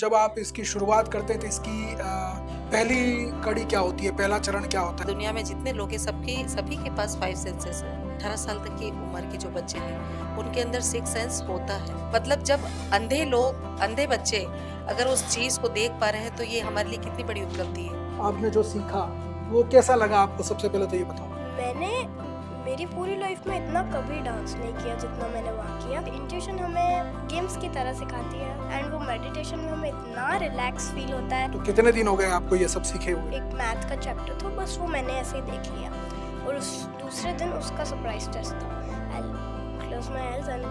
जब आप इसकी शुरुआत करते हैं तो इसकी पहली कड़ी क्या होती है, पहला चरण क्या होता है? दुनिया में जितने लोग हैं सबकी सभी के पास 5 सेंसेस है। 18 साल तक की उम्र के जो बच्चे हैं उनके अंदर 6 सेंस होता है। मतलब जब अंधे बच्चे अगर उस चीज को देख पा रहे हैं तो ये हमारे लिए कितनी बड़ी उपलब्धि है। आपने जो सीखा वो कैसा लगा आपको? सबसे पहले तो ये बताओ। मैंने मेरी पूरी लाइफ में इतना कभी डांस नहीं किया जितना मैंने वहाँ किया। इंट्यूशन हमें गेम्स की तरह सिखाती है एंड वो मेडिटेशन में हमें इतना रिलैक्स फील होता है। तो कितने दिन हो गए आपको ये सब सीखे हुए? एक मैथ का चैप्टर था, बस वो मैंने ऐसे ही देख लिया और उस दूसरे दिन उसका सरप्राइज टेस्ट था। आई क्लोज माय आईज एंड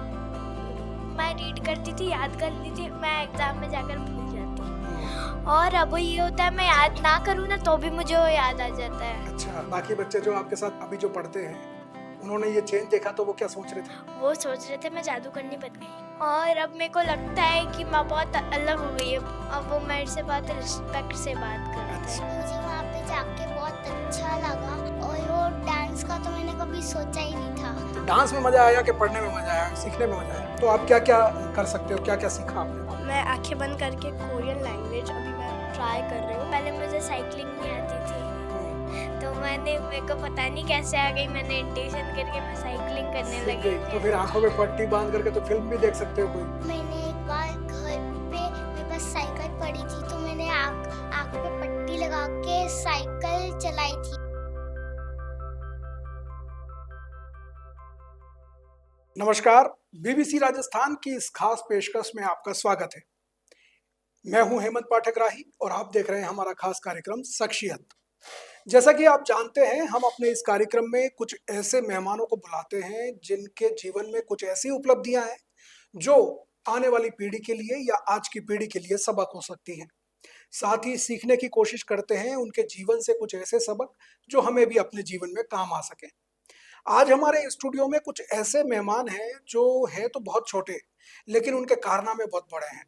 मैं रीड करती थी, याद करती थी, मैं एग्जाम में जाकर भूल जाती। और अब ये होता है मैं याद ना करूँ ना तो भी मुझे वो याद आ जाता है। अच्छा, बाकी बच्चे जो आपके साथ अभी जो पढ़ते हैं उन्होंने ये चेंज देखा तो वो क्या सोच रहे थे? वो सोच रहे थे मैं जादू करनी बन गई और अब मेरे को लगता है कि मैं बहुत अलग हो गई है। अब वो मेरे से बहुत रिस्पेक्ट से बात करते हैं। मुझे वहाँ पे जाके बहुत अच्छा लगा और वो डांस का तो मैंने कभी सोचा ही नहीं था। तो डांस में मजा आया कि पढ़ने में मजा आया, सीखने में मजा आया? तो आप क्या क्या कर सकते हो, क्या क्या सीखा आपने? मैं आंखें बंद करके कोरियन लैंग्वेज अभी मैं ट्राई कर रही हूँ। पहले मुझे साइकिलिंग नहीं आती थी तो मेरे को पता नहीं कैसे आ गई, मैंने इंट्यूशन करके मैं साइकिलिंग करने सीख लगी। गई। तो फिर आंखों में पट्टी बांध करके तो फिल्म भी देख सकते हो कोई। मैंने एक बार घर पे मेरे पास साइकिल पड़ी थी तो मैंने आँख पे पट्टी लगा के साइकिल चलाई थी। नमस्कार, बीबीसी राजस्थान की इस खास पेशकश में आपका स्वागत है। मैं हूं हेमंत पाठक राही और आप देख रहे हैं हमारा खास कार्यक्रम शख्सियत। जैसा कि आप जानते हैं, हम अपने इस कार्यक्रम में कुछ ऐसे मेहमानों को बुलाते हैं जिनके जीवन में कुछ ऐसी उपलब्धियां हैं जो आने वाली पीढ़ी के लिए या आज की पीढ़ी के लिए सबक हो सकती हैं। साथ ही सीखने की कोशिश करते हैं उनके जीवन से कुछ ऐसे सबक जो हमें भी अपने जीवन में काम आ सके। आज हमारे स्टूडियो में कुछ ऐसे मेहमान हैं जो हैं तो बहुत छोटे, लेकिन उनके कारनामे बहुत बड़े हैं।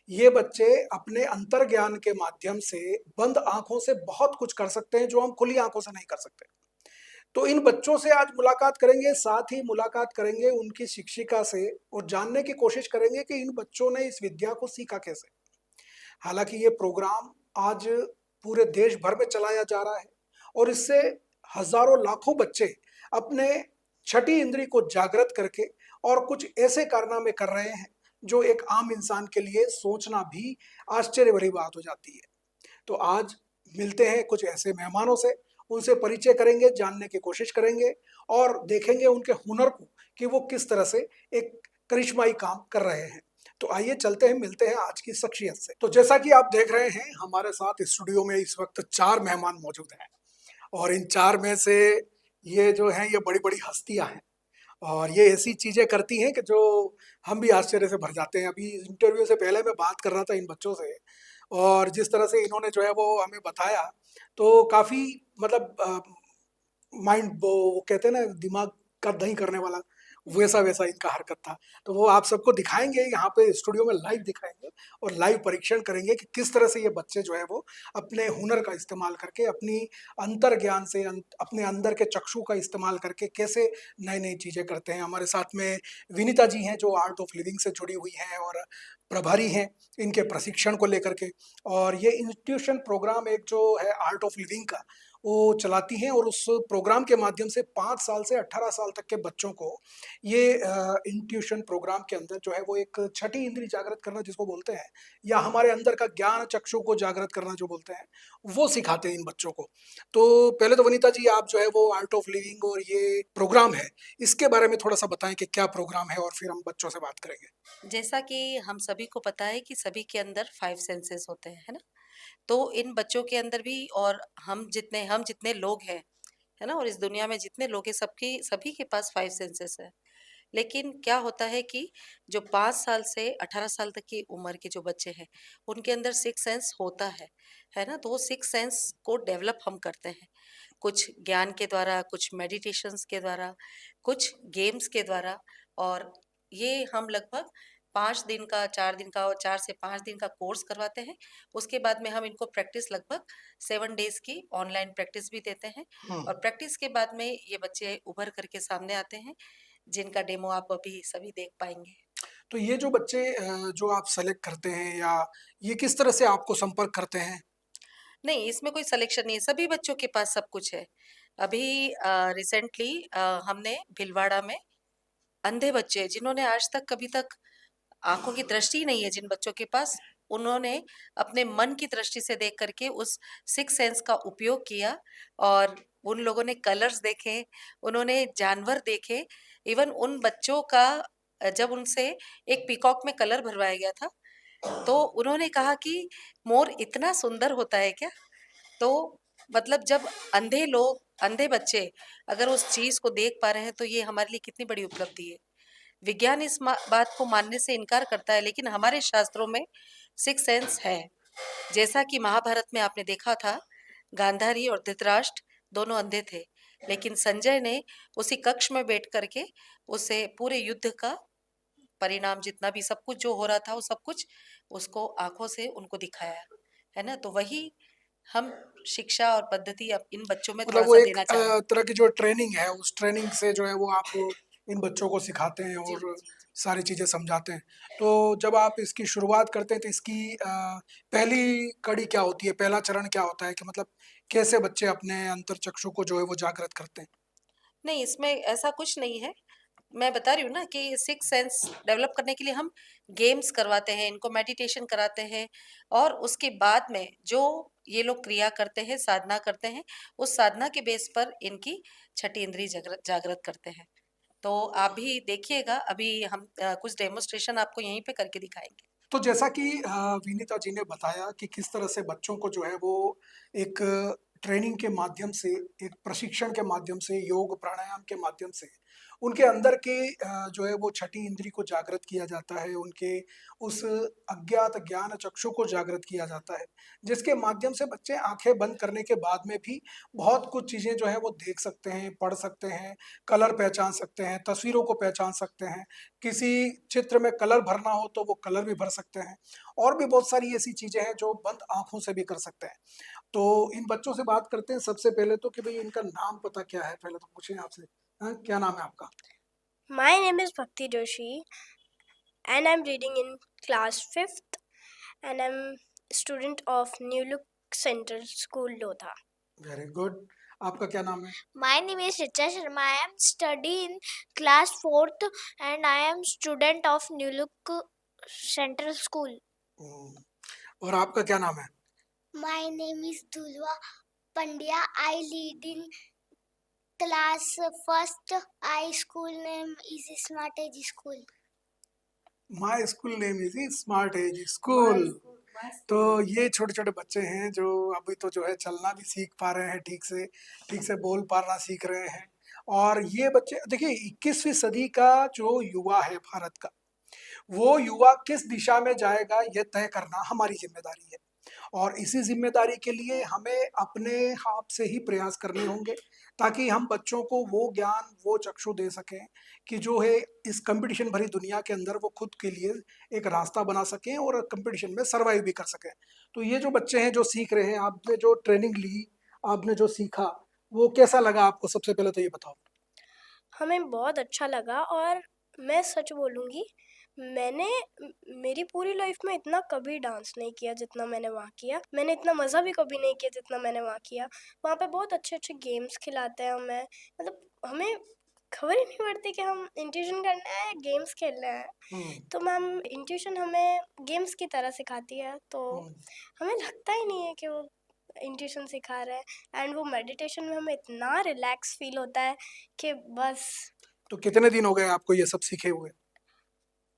ये बच्चे अपने अंतर्ज्ञान के माध्यम से बंद आंखों से बहुत कुछ कर सकते हैं जो हम खुली आंखों से नहीं कर सकते। तो इन बच्चों से आज मुलाकात करेंगे, साथ ही मुलाकात करेंगे उनकी शिक्षिका से और जानने की कोशिश करेंगे कि इन बच्चों ने इस विद्या को सीखा कैसे। हालांकि ये प्रोग्राम आज पूरे देश भर में चलाया जा रहा है और इससे हजारों लाखों बच्चे अपने छठी इंद्री को जागृत करके और कुछ ऐसे कारनामे कर रहे हैं जो एक आम इंसान के लिए सोचना भी आश्चर्य भरी बात हो जाती है। तो आज मिलते हैं कुछ ऐसे मेहमानों से, उनसे परिचय करेंगे, जानने की कोशिश करेंगे और देखेंगे उनके हुनर को कि वो किस तरह से एक करिश्माई काम कर रहे हैं। तो आइए चलते हैं, मिलते हैं आज की शख्सियत से। तो जैसा कि आप देख रहे हैं, हमारे साथ स्टूडियो में इस वक्त 4 मेहमान मौजूद हैं और इन 4 में से ये जो हैं ये बड़ी-बड़ी हस्तियाँ हैं और ये ऐसी चीज़ें करती हैं कि जो हम भी आश्चर्य से भर जाते हैं। अभी इंटरव्यू से पहले मैं बात कर रहा था इन बच्चों से और जिस तरह से इन्होंने जो है वो हमें बताया, तो काफ़ी मतलब माइंड वो कहते हैं ना दिमाग का दही करने वाला, वैसा-वैसा इनका हरकत था। तो वो आप सबको दिखाएँगे यहाँ पे स्टूडियो में लाइव दिखाएँगे और लाइव परीक्षण करेंगे कि किस तरह से ये बच्चे जो है वो अपने हुनर का इस्तेमाल करके, अपनी अंतर्ज्ञान से अपने अंदर के चक्षु का इस्तेमाल करके कैसे नई-नई चीज़ें करते हैं। हमारे साथ में विनीता जी हैं जो आर्ट ऑफ लिविंग से जुड़ी हुई हैं और प्रभारी हैं इनके प्रशिक्षण को लेकर के। और ये इंस्टीट्यूशन प्रोग्राम एक जो है आर्ट ऑफ लिविंग का, वो चलाती हैं और उस प्रोग्राम के माध्यम से 5 साल से 18 साल तक के बच्चों को ये इंट्यूशन प्रोग्राम के अंदर जो है वो एक छठी इंद्री जागृत करना जिसको बोलते हैं या हमारे अंदर का ज्ञान चक्षु को जागृत करना जो बोलते हैं, वो सिखाते हैं इन बच्चों को। तो पहले तो वनीता जी आप जो है वो आर्ट ऑफ लिविंग और ये प्रोग्राम है, इसके बारे में थोड़ा-सा बताएँ कि क्या प्रोग्राम है और फिर हम बच्चों से बात करेंगे। जैसा कि हम सभी को पता है कि सभी के अंदर 5 सेंसेस होते हैं, है ना? तो इन बच्चों के अंदर भी और हम जितने लोग हैं, है ना? और इस दुनिया में जितने लोग हैं सबकी सभी के पास 5 सेंसेस है। लेकिन क्या होता है कि जो 5 साल से 18 साल तक की उम्र के जो बच्चे हैं, उनके अंदर 6 सेंस होता है ना? तो वो 6 सेंस को डेवलप हम करते हैं। कुछ ज्ञान के द्वारा, कुछ मेडिटेशंस के द्वारा, कुछ गेम्स के द्वारा और ये हम लगभग 5 दिन का, 4 दिन का और 4 से 5 दिन का कोर्स करवाते हैं। उसके बाद में हम इनको प्रैक्टिस लगभग 7 डेज़ की ऑनलाइन प्रैक्टिस भी देते हैं हुँ। और प्रैक्टिस के बाद में ये बच्चे उभर कर के सामने आते हैं, जिनका डेमो आप अभी सभी देख पाएँगे। तो ये जो बच्चे जो आप सेलेक्ट करते हैं या ये किस तरह से आपको संपर्क करते हैं? नहीं, इसमें कोई सिलेक्शन नहीं है, सभी बच्चों के पास सब कुछ है। अभी रिसेंटली हमने भीलवाड़ा में अंधे बच्चे जिन्होंने आज तक कभी तक आँखों की दृष्टि ही नहीं है जिन बच्चों के पास, उन्होंने अपने मन की दृष्टि से देख कर के उस सिक्स्थ सेंस का उपयोग किया और उन लोगों ने कलर्स देखे, उन्होंने जानवर देखे, इवन उन बच्चों का जब उनसे एक पीकॉक में कलर भरवाया गया था, तो उन्होंने कहा कि मोर इतना सुंदर होता है क्या? तो मतलब जब अंधे बच्चे अगर उस चीज़ को देख पा रहे हैं, तो ये हमारे लिए कितनी बड़ी उपलब्धि है। विज्ञान इस बात को मानने से इनकार करता है, लेकिन हमारे शास्त्रों में सिक्स सेंस है। जैसा कि महाभारत में आपने देखा था, गांधारी और धृतराष्ट्र दोनों अंधे थे, लेकिन संजय ने उसी कक्ष में बैठ करके उसे पूरे युद्ध का परिणाम जितना भी सब कुछ जो हो रहा था वो सब कुछ उसको आंखों से उनको दिखाया, है ना? तो वही हम शिक्षा और पद्धति अब इन बच्चों में मतलब थोड़ा वो सा एक देना चाह रहे हैं। तरह की जो ट्रेनिंग है, उस ट्रेनिंग से जो है वो आप इन बच्चों को सिखाते हैं जी और जी सारी चीज़ें समझाते हैं। तो जब आप इसकी शुरुआत करते हैं तो इसकी पहली कड़ी क्या होती है? पहला चरण क्या होता है कि मतलब कैसे बच्चे अपने अंतर्चक्षु को जो है वो जागृत करते हैं? नहीं, इसमें ऐसा कुछ नहीं है। मैं बता रही हूँ ना कि सिक्स सेंस डेवलप करने के लिए हम गेम्स करवाते हैं, इनको मेडिटेशन कराते हैं और उसके बाद में जो ये लोग क्रिया करते हैं, साधना करते हैं, उस साधना के बेस पर इनकी छठी इंद्रिय जागृत जागृत करते हैं। तो आप भी देखिएगा, अभी हम कुछ डेमोन्स्ट्रेशन आपको यहीं पे करके दिखाएँगे। तो जैसा कि विनीता जी ने बताया कि किस तरह से बच्चों को जो है वो एक ट्रेनिंग के माध्यम से, एक प्रशिक्षण के माध्यम से, योग प्राणायाम के माध्यम से उनके अंदर के जो है वो छठी इंद्री को जागृत किया जाता है, उनके उस अज्ञात ज्ञान चक्षु को जागृत किया जाता है, जिसके माध्यम से बच्चे आंखें बंद करने के बाद में भी बहुत कुछ चीज़ें जो है वो देख सकते हैं, पढ़ सकते हैं, कलर पहचान सकते हैं, तस्वीरों को पहचान सकते हैं। किसी चित्र में कलर भरना हो तो वो कलर भी भर सकते हैं और भी बहुत सारी ऐसी चीजें हैं जो बंद आंखों से भी कर सकते हैं। तो इन बच्चों से बात करते हैं सबसे पहले तो कि भाई इनका नाम पता क्या है, पहले तो पूछें आपसे। हाँ, क्या नाम है आपका? My name is Bhakti Joshi and I'm reading in class 5th and I'm student of New Look Central School Lodha. Very good. आपका क्या नाम है? My name is Richa Sharma. I am studying in class 4th and I am student of New Look Central School. और आपका क्या नाम है? My name is Dulwa Pandya. I lead in class first. I school name is Smart Age School. My school name is Smart Age School. तो ये छोटे छोटे बच्चे हैं जो अभी तो जो है चलना भी सीख पा रहे हैं, ठीक से बोल पाना सीख रहे हैं। और ये बच्चे देखिए 21वीं सदी का जो युवा है भारत का, वो युवा किस दिशा में जाएगा ये तय करना हमारी जिम्मेदारी है। और इसी जिम्मेदारी के लिए हमें अपने आप से ही प्रयास करने होंगे ताकि हम बच्चों को वो ज्ञान, वो चक्षु दे सकें कि जो है इस कंपटीशन भरी दुनिया के अंदर वो खुद के लिए एक रास्ता बना सकें और कंपटीशन में सर्वाइव भी कर सकें। तो ये जो बच्चे हैं जो सीख रहे हैं, आपने जो ट्रेनिंग ली, आपने जो सीखा, वो कैसा लगा आपको? सबसे पहले तो ये बताओ। हमें बहुत अच्छा लगा और मैं सच बोलूँगी, मैंने मेरी पूरी लाइफ में इतना कभी डांस नहीं किया जितना मैंने वहाँ किया। मैंने इतना मज़ा भी कभी नहीं किया जितना मैंने वहाँ किया। वहाँ पे बहुत अच्छे-अच्छे गेम्स खिलाते हैं हमें, मतलब हमें खबर ही नहीं पड़ती कि हम इंट्यूशन करना है या गेम्स खेलना है। तो मैम इंट्यूशन हमें गेम्स की तरह सिखाती है, तो हमें लगता ही नहीं है कि वो इंट्यूशन सिखा रहा है। एंड वो मेडिटेशन में हमें इतना रिलैक्स फील होता है कि बस। तो कितने दिन हो गए आपको ये सब सीखे हुए?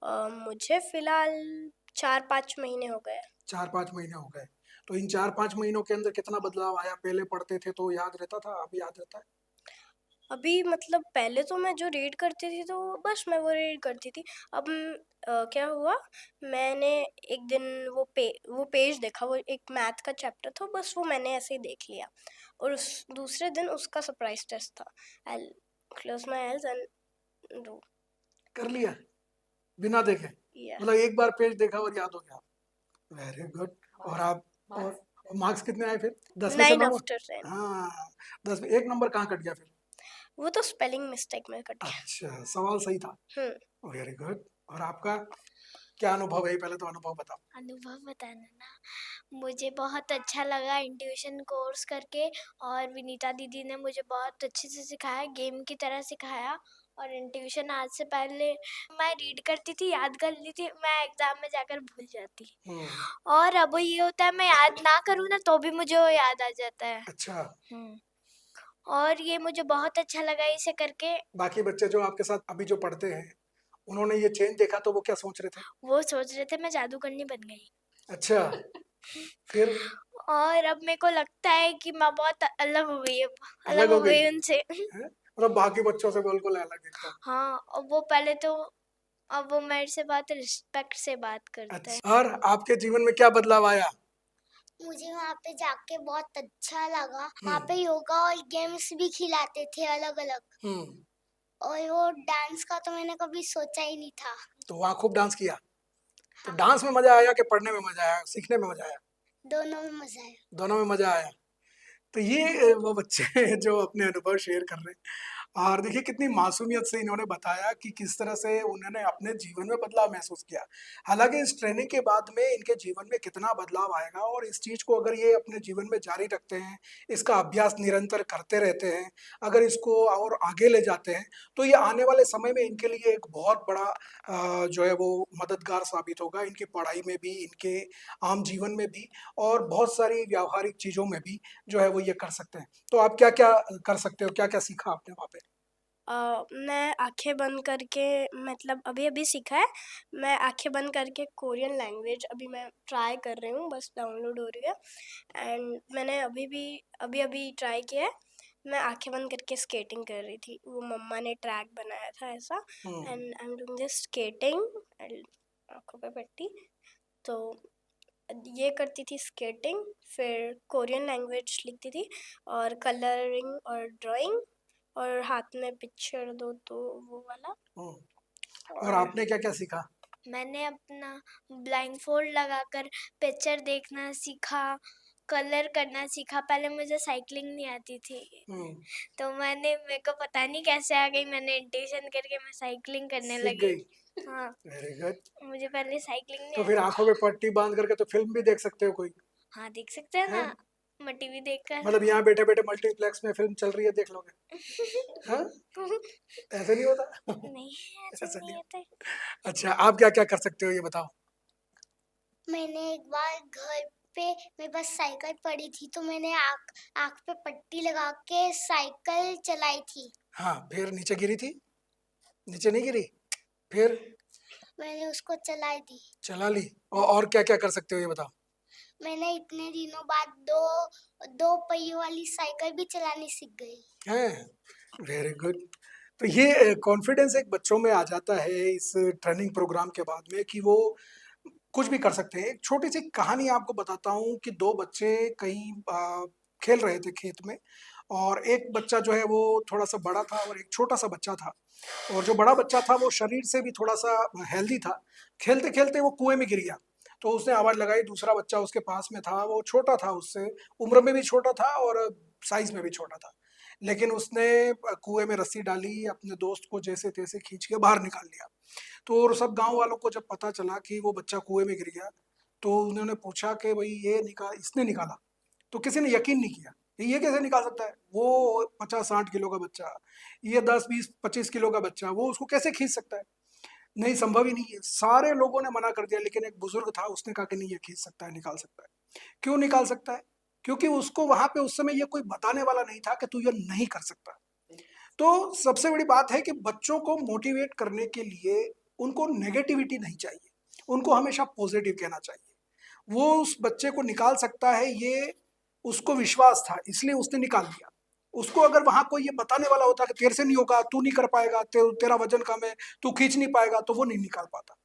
मुझे फ़िलहाल 4-5 महीने हो गए। 4-5 महीने हो गए। तो इन 4-5 महीनों के अंदर कितना बदलाव आया? पहले पढ़ते थे तो याद रहता था, अब याद रहता है? अभी मतलब पहले तो मैं जो रीड करती थी तो बस मैं वो रीड करती थी। अब क्या हुआ, मैंने एक दिन वो पेज देखा, वो एक मैथ का चैप्टर था, बस वो मैंने ऐसे ही देख लिया और उस दूसरे दिन उसका सरप्राइज टेस्ट था। आई close my eyes and do. कर लिया बिना देखे? या मतलब एक बार पेज देखा और याद हो गया? Very good. और आप और मार्क्स कितने आए फिर? 10 में से 9 9? आफ्टर 10। हाँ, 10 में 1 नंबर कहाँ कट गया फिर? वो तो स्पेलिंग मिस्टेक में कट गया। अच्छा, सवाल सही था। हम्म। Very good. और आपका क्या अनुभव है? पहले तो अनुभव बताओ। अनुभव बताना ना, मुझे बहुत अच्छा लगा इंट्यूशन कोर्स करके, और विनीता दीदी ने मुझे बहुत अच्छे से सिखाया, गेम की तरह सिखाया। और इंट्यूशन आज से पहले मैं रीड करती थी, याद कर ली थी, मैं एग्जाम में जाकर भूल जाती। और अब ये होता है मैं याद ना करूँ ना तो भी मुझे वो याद आ जाता है। अच्छा, और ये मुझे बहुत अच्छा लगा इसे करके। बाकी बच्चे जो आपके साथ अभी जो पढ़ते हैं, उन्होंने ये चेंज देखा तो वो क्या सोच रहे थे? वो सोच रहे थे मैं जादूगरनी बन गई। अच्छा, फिर और अब मेरे को लगता है कि मैं बहुत अलग हो गई, अब अलग अलग हो हो गई गई उनसे। हैं? मतलब बाकी बच्चों से बिल्कुल अलग एकदम। हाँ, और वो पहले तो, अब वो मेरे से बात रिस्पेक्ट से बात करता है। अच्छा, और आपके जीवन में क्या बदलाव आया? मुझे वहाँ पे जाके बहुत अच्छा लगा। वहाँ पे हम्म, योगा और गेम्स भी खिलाते थे अलग अलग। हम्म, और वो डांस का तो मैंने कभी सोचा ही नहीं था। तो वहाँ खूब डांस किया। तो हाँ, डांस में मजा आया कि पढ़ने में मजा आया, सीखने में मजा आया? दोनों में मजा आया। दोनों में मजा आया। तो ये वो बच्चे हैं जो अपने अनुभव शेयर कर रहे हैं। और देखिए कितनी मासूमियत से इन्होंने बताया कि किस तरह से उन्होंने अपने जीवन में बदलाव महसूस किया। हालांकि इस ट्रेनिंग के बाद में इनके जीवन में कितना बदलाव आएगा, और इस चीज को अगर ये अपने जीवन में जारी रखते हैं, इसका अभ्यास निरंतर करते रहते हैं, अगर इसको और आगे ले जाते हैं, तो ये आने वाले समय में इनके लिए एक बहुत बड़ा जो है वो मददगार साबित होगा, इनकी पढ़ाई में भी, इनके आम जीवन में भी, और बहुत सारी व्यावहारिक चीजों में भी जो है वो ये कर सकते हैं। तो आप क्या-क्या कर सकते हो? क्या-क्या सीखा आपने वहाँ पे? मैं आंखें बंद करके, मतलब अभी अभी सीखा है। मैं आंखें बंद करके कोरियन लैंग्वेज अभी मैं ट्राई कर रही हूँ, बस डाउनलोड हो रही है। एंड मैंने अभी अभी ट्राई किया है। मैं आंखें बंद करके स्केटिंग कर रही थी, वो मम्मा ने ट्रैक बनाया था ऐसा। Hmm, and I am doing this skating, आंखों पे पट्टी। तो ये करती थी स्केटिंग, फिर कोरियन लैंग्वेज लिखती थी, और कलरिंग और ड्राइंग, और हाथ में पिक्चर दो तो वो वाला। और और आपने क्या-क्या सीखा? मैंने अपना ब्लाइंडफोल्ड लगाकर पिक्चर देखना सीखा, कलर करना सीखा। पहले मुझे साइकिलिंग नहीं आती थी, हम्म, तो मेरे को पता नहीं कैसे आ गई, मैंने इंटेंशन करके मैं साइकिलिंग करने सीख लगी। गई। हाँ, वेरी गुड। मुझे पहले साइकिलिंग नहीं तो फिर आती। आंखों पे पट्टी बांध करके तो फिल्म भी देख सकते हो कोई? हाँ, देख सकते हैं हैं? ना, मैं टीवी देखकर। मतलब यहाँ बैठे-बैठे मल्टीप्लेक्स में फिल्म चल रही है, देख लोगे? हाँ? ऐसे नहीं होता? नहीं, ऐसे ऐसा नहीं नहीं होता। होता है। अच्छा, आप क्या-क्या कर सकते हो ये बताओ? मैंने एक बार घर पे मेरे पास साइकिल पड़ी थी, तो मैंने आँख आँख पे पट्टी लगा के साइकिल चलाई थी। हाँ, फिर नीचे गिरी थी? नीचे नहीं गिरी? फिर मैंने उसको चलाई थी। चला ली? और क्या-क्या कर सकते हो ये बताओ? मैंने इतने दिनों बाद दो पहियों वाली साइकिल भी चलानी सीख गई। हैं? Very good. तो ये कॉन्फिडेंस एक बच्चों में आ जाता है इस ट्रेनिंग प्रोग्राम के बाद में कि वो कुछ भी कर सकते हैं। एक छोटी-सी कहानी आपको बताता हूँ कि 2 बच्चे कहीं खेल रहे थे खेत में, और एक बच्चा जो है वो थोड़ा-सा बड़ा था और एक छोटा-सा बच्चा था। और जो बड़ा बच्चा था वो शरीर से भी थोड़ा-सा हेल्दी था। खेलते-खेलते वो कुएँ में गिर गया। तो उसने आवाज़ लगाई, दूसरा बच्चा उसके पास में था, वो छोटा था उससे, उम्र में भी छोटा था और साइज़ में भी छोटा था। लेकिन उसने कुएँ में रस्सी डाली, अपने दोस्त को जैसे-तैसे खींच के बाहर निकाल लिया। तो और सब गाँव वालों को जब पता चला कि वो बच्चा कुएँ में गिर गया, तो उन्होंने पूछा कि भई इसने निकाला? तो किसी ने यकीन नहीं किया, ये कैसे निकाल सकता है? वो 50-60 किलो का बच्चा, ये 10, 20, 25 किलो का बच्चा, वो उसको कैसे खींच सकता है? नहीं, संभव ही नहीं है। सारे लोगों ने मना कर दिया, लेकिन एक बुजुर्ग था, उसने कहा कि नहीं, ये खींच सकता है, निकाल सकता है। क्यों निकाल सकता है? क्योंकि उसको वहाँ पे उस समय ये कोई बताने वाला नहीं था कि तू ये नहीं कर सकता। तो सबसे बड़ी बात है कि बच्चों को मोटिवेट करने के लिए उनको नेगेटिविटी नहीं चाहिए, उनको हमेशा पॉजिटिव कहना चाहिए। वो उस बच्चे को निकाल सकता है, ये उसको विश्वास था, इसलिए उसने निकाल दिया। उसको अगर वहाँ कोई ये बताने वाला होता कि तेरे से नहीं होगा, तू नहीं कर पाएगा, तेरा वजन कम है, तू खींच नहीं पाएगा, तो वो नहीं निकाल पाता।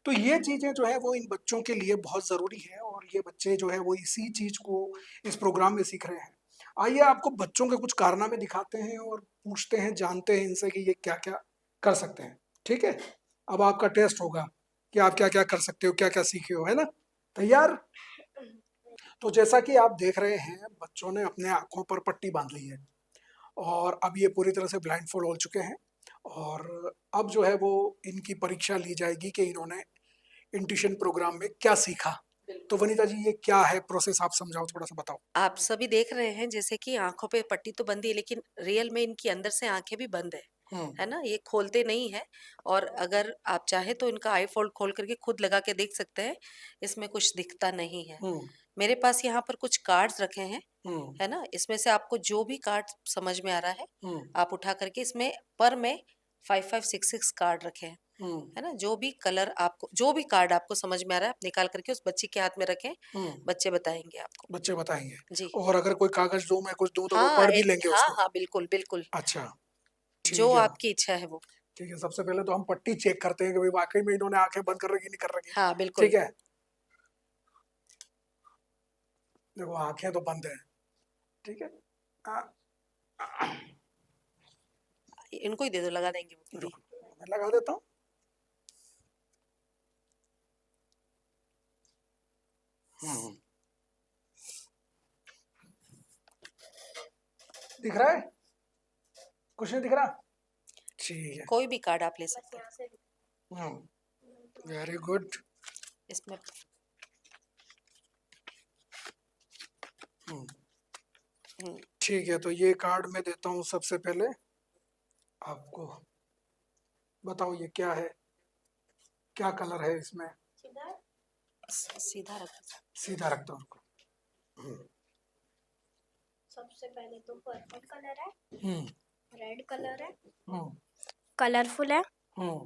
तो ये चीज़ें जो है वो इन बच्चों के लिए बहुत ज़रूरी है, और ये बच्चे जो है वो इसी चीज़ को इस प्रोग्राम में सीख रहे हैं। आइए आपको बच्चों के कुछ कारनामे दिखाते हैं और पूछते हैं, जानते हैं इनसे कि ये क्या-क्या कर सकते हैं। ठीक है? अब आपका टेस्ट होगा कि आप क्या-क्या कर सकते हो, क्या-क्या सीखे हो, है ना? तैयार? तो जैसा कि आप देख रहे हैं, बच्चों ने अपने आँखों पर पट्टी बाँध ली है, और अब ये पूरी तरह से ब्लाइंडफोल्ड हो चुके हैं, और अब जो है वो इनकी परीक्षा ली जाएगी कि इन्होंने इन ट्यूशन प्रोग्राम में क्या सीखा। तो वनीता जी, ये क्या है प्रोसेस, आप समझाओ, थोड़ा सा बताओ। आप सभी देख रहे हैं जैसे कि आंखों पे पट्टी तो बंदी है, लेकिन रियल में इनकी अंदर से आंखें भी बंद है ना, ये खोलते नहीं है। और अगर आप चाहे तो इनका आई फोल्ड खोल करके खुद लगा के देख सकते हैं, इसमें कुछ दिखता नहीं है। हम्म मेरे पास यहाँ पर कुछ कार्ड्स रखे हैं, हम्म है ना, इसमें से आपको जो भी कार्ड समझ में आ रहा है हम्म आप उठा करके, इसमें पर में 5566 कार्ड रखे हैं, हम्म है ना। जो भी कलर आपको, जो भी कार्ड आपको समझ में आ रहा है, आप निकाल करके उस बच्चे के हाथ में रखें, हम्म बच्चे बताएंगे आपको। बच्चे बताएंगे। जी। और अगर कोई कागज दूं, मैं कुछ दूं, तो वो हाँ पढ़ भी लेंगे हाँ उसको? हाँ, बिल्कुल बिल्कुल, अच्छा, जो ठीक है। आपकी इच्छा है वो। ठीक है, सबसे पहले तो हम पट्टी चेक करते हैं कि भाई वाकई में इन्होंने आंखें बंद कर रखी, नहीं कर रखी। हाँ बिल्कुल। ठीक है, देखो आंखें तो बंद है। ठीक है। आ, इनको ही दे दो, लगा देंगे वो खुद ही। रुको, मैं लगा देता हूँ। हम्म, दिख रहा है? कुछ नहीं दिख रहा? ठीक है। कोई भी कार्ड आप ले सकते हैं वेरी गुड। इसमें। हम्म, ठीक है, तो ये कार्ड मैं देता हूँ सबसे पहले आपको। बताओ ये क्या है, क्या कलर है इसमें? सीधा रख। सीधा रखता हूँ उनको। हम्म सबसे पहले तो पर्पल कलर है, हम्म रेड कलर है, हम्म कलरफुल है, हम्म।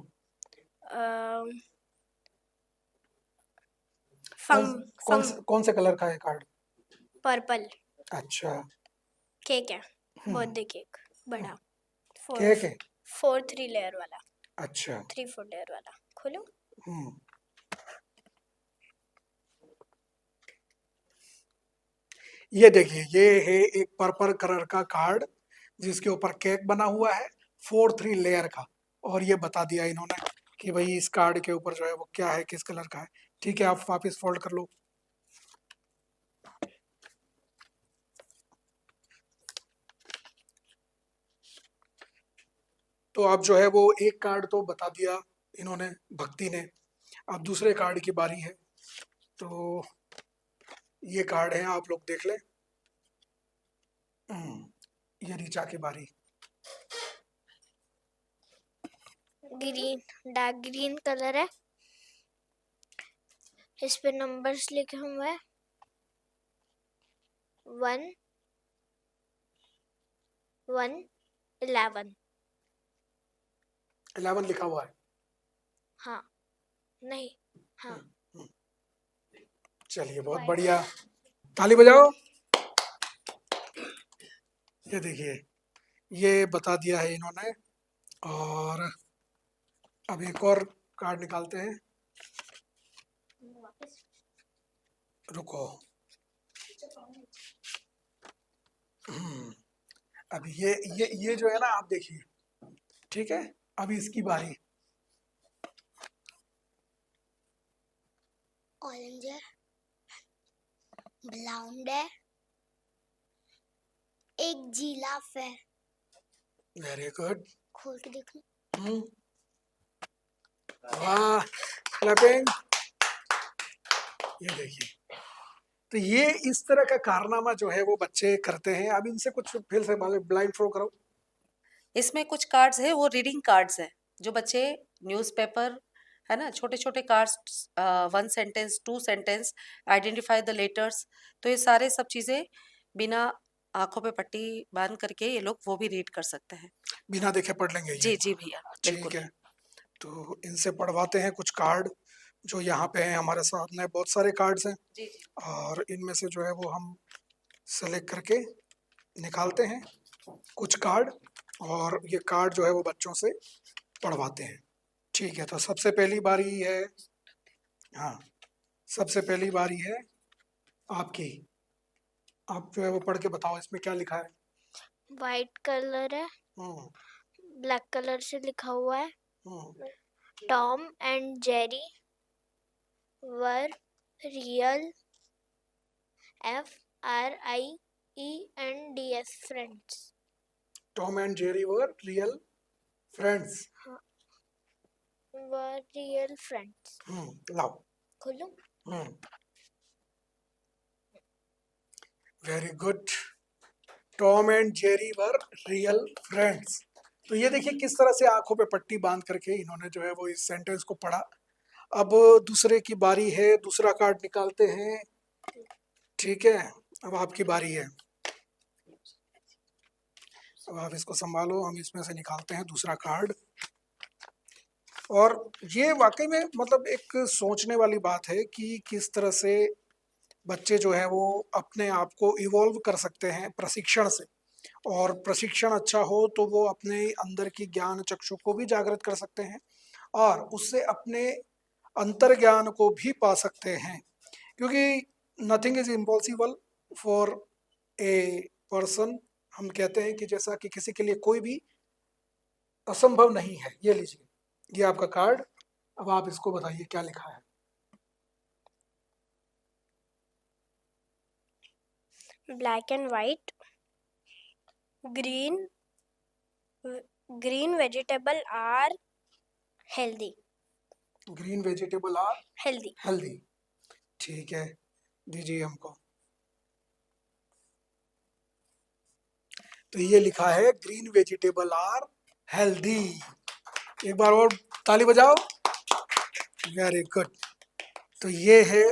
फंग फंग कौन से कलर का है कार्ड? पर्पल। अच्छा। केक है, हम्म, बर्थडे केक, बड़ा, केक है। 4 3 लेयर वाला, अच्छा। 3 4 लेयर वाला। खोलो। हम्म ये देखिए, ये है एक पर्पल कलर का कार्ड जिसके ऊपर केक बना हुआ है, 4 3 लेयर का। और ये बता दिया इन्होंने कि भाई इस कार्ड के ऊपर जो है वो क्या है, किस कलर का है। ठीक है, आप वापस फोल्ड कर लो। तो अब जो है वो एक कार्ड तो बता दिया इन्होंने, भक्ति ने। अब दूसरे कार्ड की बारी है। तो ये कार्ड है, आप लोग देख लें। ये ऋचा की बारी। ग्रीन, डार्क ग्रीन कलर है, इस पे नंबर्स लिखे हुए हैं 1 1 11। 11 लिखा हुआ है। हाँ, नहीं, हाँ। चलिए, बहुत बढ़िया, ताली बजाओ। ये देखिए, ये बता दिया है इन्होंने। और अब एक और कार्ड निकालते हैं। रुको। अब ये जो है ना, आप देखिए। ठीक है, अभी इसकी बारी। ऑरेंज है, ब्राउन है, एक जिराफ है। Very good. खोल के देखो। वाह, क्लैपिंग। ये देखिए, तो ये इस तरह का कारनामा जो है वो बच्चे करते हैं। अब इनसे कुछ फिर से ब्लाइंड थ्रो करो। इसमें कुछ कार्ड्स है, वो रीडिंग कार्ड्स हैं, जो बच्चे न्यूज़पेपर, है ना, छोटे छोटे cards, 1 sentence 2 sentence, identify the letters, तो ये सारे सब चीजें बिना आंखों पे पट्टी बांध करके ये लोग वो भी रीड कर सकते हैं। बिना देखे पढ़ लेंगे ये? जी जी भैया, ठीक बिल्कुल। है, तो इनसे पढ़वाते हैं कुछ कार्ड जो यहाँ पे हैं हमारे सामने। बहुत सारे कार्ड्स हैं जी जी। और इनमें से जो है वो हम सेलेक्ट करके निकालते हैं कुछ कार्ड, और ये कार्ड जो है वो बच्चों से पढ़वाते हैं। ठीक है, तो सबसे पहली बारी है, हाँ, सबसे पहली बारी है आपकी। आप जो है वो पढ़ के बताओ, इसमें क्या लिखा है? वाइट कलर है, हम्म ब्लैक कलर से लिखा हुआ है hmm Tom and Jerry were real FRIENDS friends. Tom and Jerry were real friends. were real friends. लाओ। खोलो. Very good. Tom and Jerry were real friends. तो ये देखिए किस तरह से आंखों पे पट्टी बांध करके इन्होंने जो है वो इस सेंटेंस को पढ़ा। अब दूसरे की बारी है, दूसरा कार्ड निकालते हैं। ठीक है, अब आपकी बारी है। अब आप इसको संभालो, हम इसमें से निकालते हैं दूसरा कार्ड। और ये वाकई में मतलब एक सोचने वाली बात है कि किस तरह से बच्चे जो है वो अपने आप को इवॉल्व कर सकते हैं प्रशिक्षण से। और प्रशिक्षण अच्छा हो तो वो अपने अंदर की ज्ञान चक्षु को भी जागृत कर सकते हैं और उससे अपने अंतर्ज्ञान को भी पा सकते हैं। क्योंकि nothing is impossible for a person. हम कहते हैं कि जैसा कि किसी के लिए कोई भी असंभव नहीं है। ये लीजिए, ये आपका कार्ड। अब आप इसको बताइए क्या लिखा है। Black and white. Green vegetable are healthy. Green vegetable are Healthy. Healthy. ठीक है, दीजिए हमको। तो ये लिखा है ग्रीन वेजिटेबल आर हेल्दी। एक बार और ताली बजाओ। Very good. तो ये है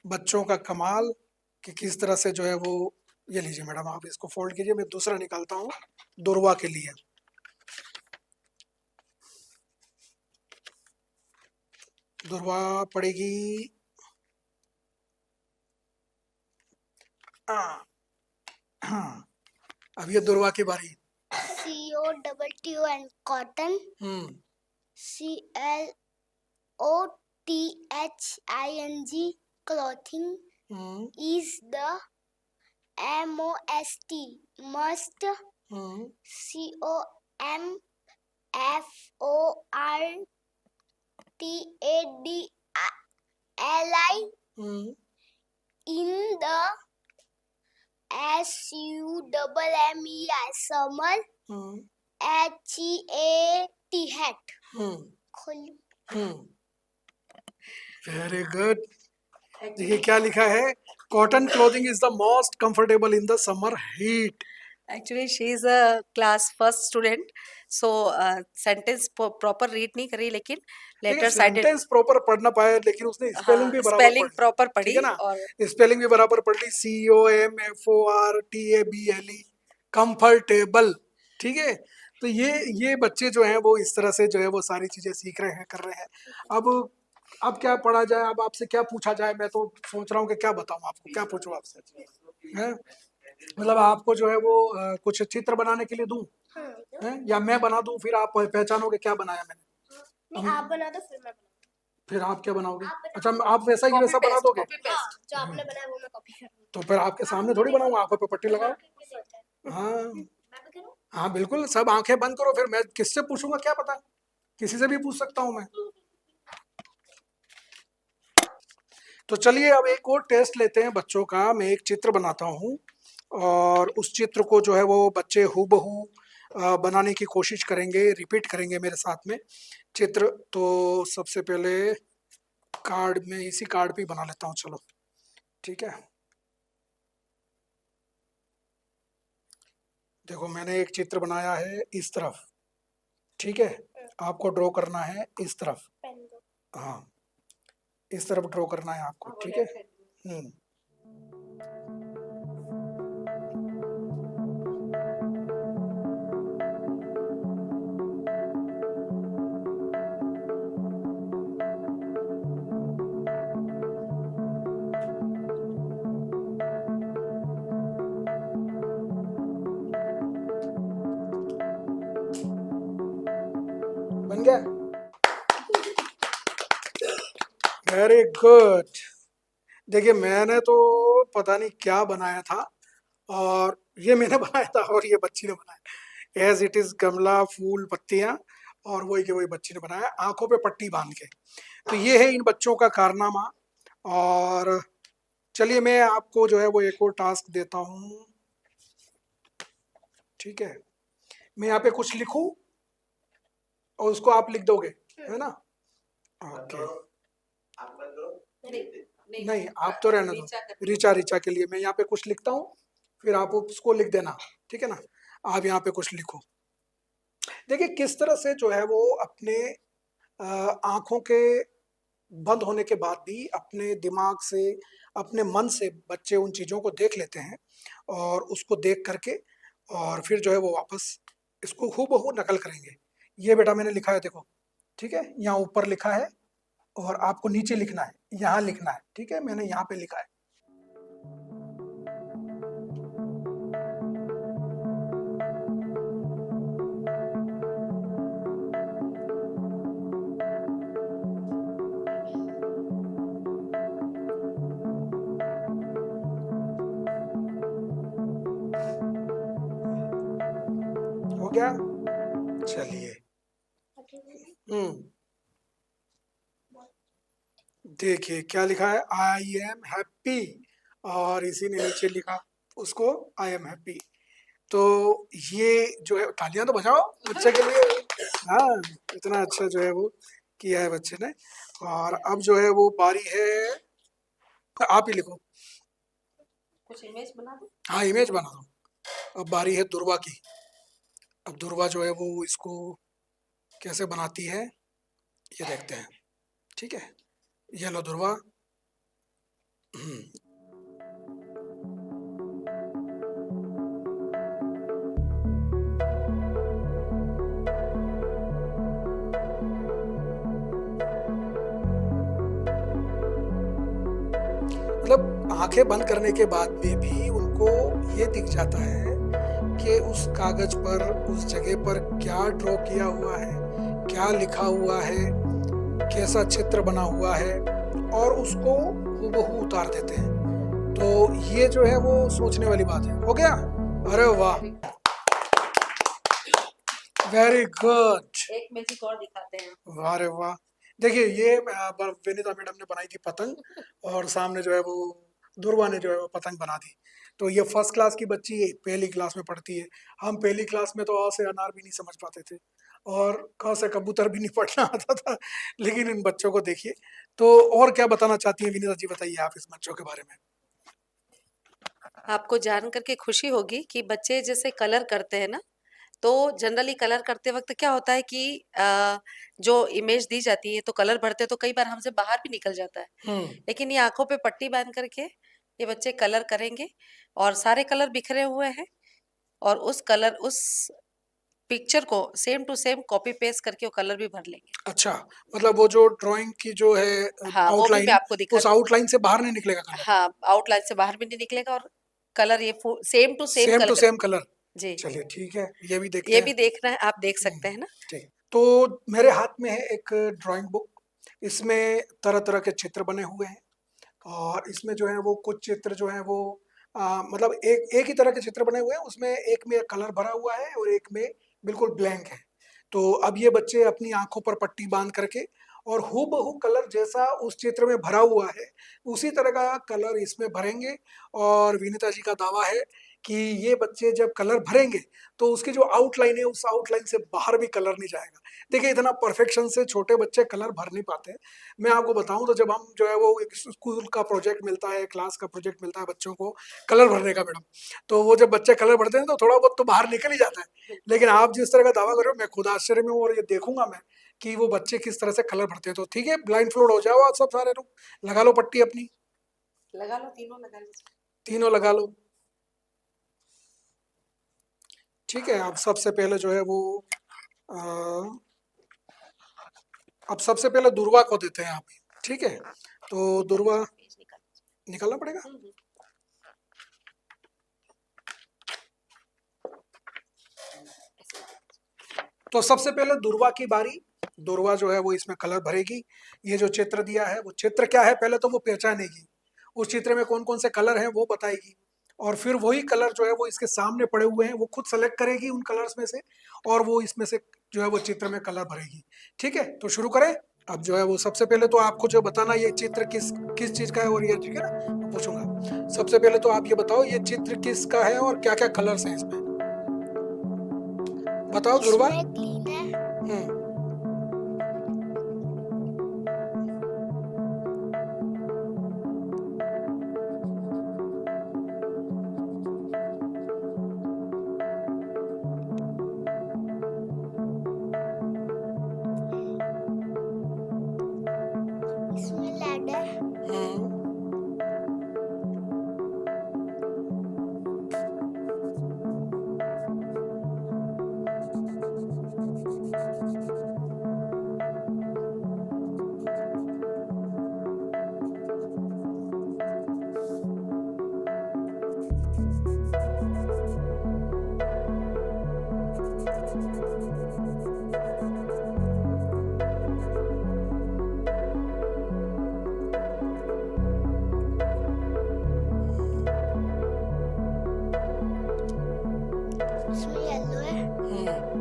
बच्चों का कमाल कि किस तरह से जो है वो। ये लीजिए मैडम, आप इसको फोल्ड कीजिए, मैं दूसरा निकालता हूँ दुर्वा के लिए। दुर्वा पड़ेगी। हाँ, अब ये दुर्वा की बारी। COTT and cotton. CLOTHING clothing is the MOST must. COMFORTADLI in the SUMMER summer. HEAT hat. खोलो. Very good. देखिए क्या लिखा है, cotton clothing is the most comfortable in the summer heat. Actually she is a class first student, so sentence proper read नहीं करी, लेकिन letter sided sentence proper पढ़ ना पाए लेकिन उसने स्पेलिंग भी बराबर स्पेलिंग पढ़ ली। प्रॉपर ठीक पढ़ी है ना, और स्पेलिंग भी बराबर पढ़ ली। COMFORTABLE comfortable. ठीक है, तो ये बच्चे जो हैं वो इस तरह से जो है वो सारी चीजें सीख रहे हैं, कर रहे हैं। अब क्या पढ़ा जाए, अब आपसे क्या पूछा जाए। मैं तो सोच रहा हूँ कि क्या बताऊँ आपको, क्या पूछूं आपसे। हैं? मतलब आपको जो है वो कुछ चित्र बनाने के लिए दूं, हैं? या मैं बना दूं, फिर आप पहचानोगे क्या बनाया मैंने। नहीं, आप बना दो फिर मैं बना. फिर आप क्या बनाओगे। अच्छा, आप वैसा ही वैसा बना दोगे। जो आपने बनाया वो मैं कॉपी कर दूँ. तो फिर आपके सामने थोड़ी बनाऊंगा, आंखों पे पट्टी लगाओ। हाँ मैं भी करूँ. हाँ बिल्कुल, सब आंखें बंद करो, फिर मैं किससे पूछूंगा क्या पता, किसी से भी पूछ सकता हूँ मैं। तो चलिए अब एक और टेस्ट लेते हैं बच्चों का। मैं एक चित्र बनाता हूँ और उस चित्र को जो है वो बच्चे हूबहू बनाने की कोशिश करेंगे, रिपीट करेंगे मेरे साथ में चित्र। तो सबसे पहले कार्ड में, इसी कार्ड पे बना लेता हूँ, चलो ठीक है। देखो मैंने एक चित्र बनाया है इस तरफ, ठीक है। आपको ड्रॉ करना है इस तरफ। हाँ, इस तरफ ड्रॉ करना है आपको, ठीक है। बन गया, वेरी गुड। देखिए मैंने तो पता नहीं क्या बनाया था, और ये मैंने बनाया था और ये बच्ची ने बनाया। एज इट इज गमला, फूल, पत्तियां, और वही के वही बच्ची ने बनाया आंखों पे पट्टी बांध के। तो ये है इन बच्चों का कारनामा। और चलिए मैं आपको जो है वो एक और टास्क देता हूँ, ठीक है। मैं यहाँ पे कुछ लिखूं और उसको आप लिख दोगे, है ना? ओके। नहीं नहीं, आप तो रहने दो। ऋचा के लिए मैं यहाँ पे कुछ लिखता हूँ, फिर आप उसको लिख देना, ठीक है ना? आप यहाँ पे कुछ लिखो। देखिए किस तरह से जो है वो अपने आंखों के बंद होने के बाद भी अपने दिमाग से, अपने मन से बच्चे उन चीज़ों को देख लेते हैं और उसको देख करके और फिर जो है वो वापस इसको हूबहू नकल करेंगे। ये बेटा मैंने लिखा है, देखो, ठीक है? यहाँ ऊपर लिखा है और आपको नीचे लिखना है, यहाँ लिखना है, ठीक है? मैंने यहाँ पे लिखा है। हो गया? चलिए। देखिए क्या लिखा है, आई एम हैप्पी, और इसी ने नीचे लिखा उसको आई एम हैप्पी। तो ये जो है, तालियां तो बजाओ बच्चे के लिए। हाँ, इतना अच्छा जो है वो किया है बच्चे ने। और अब जो है वो बारी है, आप ही लिखो। कुछ इमेज बना दो। हाँ, इमेज बना दो। अब बारी है दुर्वा की। अब दुर्वा जो है वो इसको कैसे बनाती है ये देखते हैं, ठीक है? ये लो दुर्वा। मतलब आंखें बंद करने के बाद में भी उनको ये दिख जाता है कि उस कागज पर, उस जगह पर क्या ड्रॉ किया हुआ है, क्या लिखा हुआ है, कैसा चित्र बना हुआ है, और उसको हूबहू उतार देते हैं। तो ये जो है वो सोचने वाली बात है। हो गया? अरे वाह, वेरी गुड। एक मैजिक और दिखाते हैं। वाह रे वाह। देखिए ये विनीता मैडम ने बनाई थी पतंग, और सामने जो है वो दुर्वा ने जो है वो पतंग बना दी। तो ये फर्स्ट क्लास की बच्ची है, पहली क्लास में पढ़ती है। हम पहली क्लास में तो अ से अनार भी नहीं समझ पाते थे और क से कबूतर भी नहीं पढ़ना आता था, लेकिन इन बच्चों को देखिए। तो और क्या बताना चाहती हैं विनीता जी, बताइए आप इस बच्चों के बारे में। आपको जान करके खुशी होगी कि बच्चे जैसे कलर करते हैं ना, तो जनरली कलर करते वक्त क्या होता है कि जो इमेज दी जाती है तो कलर भरते तो कई बार हमसे बाहर भी निकल जाता है, लेकिन ये आंखों पे पट्टी बांध करके ये बच्चे कलर करेंगे और सारे कलर बिखरे हुए हैं और उस पिक्चर को same to same copy paste करके वो कलर भी भर लेंगे। अच्छा, मतलब वो जो ड्राइंग की जो है हाँ, वो भी मैं आउटलाइन, आपको उस दिखा आउटलाइन से बाहर नहीं निकलेगा कलर। हाँ, आउटलाइन से बाहर भी नहीं निकलेगा और कलर ये same to same same to colour. Same colour. जी, चलिए ठीक है, ये भी देखते ये हैं। भी देखना है, आप देख सकते हैं ना। ठीक। तो मेरे हाथ में है एक ड्राइंग बुक। इसमें तरह तरह के चित्र बने हुए हैं और इसमें जो है वो कुछ चित्र जो है वो मतलब एक एक ही तरह के चित्र बने हुए हैं। उसमें एक में कलर भरा हुआ है और एक में बिल्कुल ब्लैंक है। तो अब ये बच्चे अपनी आंखों पर पट्टी बांध करके और हूबहू कलर जैसा उस चित्र में भरा हुआ है उसी तरह का कलर इसमें भरेंगे। और विनीता जी का दावा है कि ये बच्चे जब कलर भरेंगे तो उसकी जो आउटलाइन है उस आउटलाइन से बाहर भी कलर नहीं जाएगा। देखिए इतना परफेक्शन से छोटे बच्चे कलर भर नहीं पाते हैं। मैं आपको बताऊं तो जब हम जो है वो एक स्कूल का प्रोजेक्ट मिलता है, क्लास का प्रोजेक्ट मिलता है बच्चों को कलर भरने का मैडम, तो वो जब बच्चे कलर भरते हैं तो थोड़ा बहुत तो बाहर निकल ही जाता है। लेकिन आप जिस तरह का दावा कर रहे हो मैं खुद आश्चर्य में हूँ और ये देखूंगा मैं कि वो बच्चे किस तरह से कलर भरते हैं। तो ठीक है, ब्लाइंड फ्लोड हो जाओ आप सब सारे लोग, लगा लो पट्टी अपनी, लगा लो, तीनों लगा लो। तीनों लगा लो। ठीक है, अब सबसे पहले जो है वो अ, अब सबसे पहले दुर्वा को देते हैं आप, ठीक है? तो दुर्वा पेज निकाल। निकालना पड़ेगा। तो सबसे पहले दुर्वा की बारी। दुर्वा जो है वो इसमें कलर भरेगी। ये जो चित्र दिया है वो चित्र क्या है पहले तो वो पहचानेगी, उस चित्र में कौन कौन से कलर हैं वो बताएगी और फिर वही कलर जो है वो इसके सामने पड़े हुए हैं वो खुद सेलेक्ट करेगी उन कलर्स में से और वो इसमें से जो है वो चित्र में कलर भरेगी। ठीक है, तो शुरू करें। अब जो है वो सबसे पहले तो आपको जो बताना ये चित्र किस किस चीज का है और ये, ठीक है ना, मैं पूछूंगा। सबसे पहले तो आप ये बताओ ये चित्र किसका है और क्या क्या कलर्स हैं इसमें। बताओ ध्रुवा। इसमें ग्रीन है, हम्म इसमें रेड है, हम्म इसमें येलो है, हम्म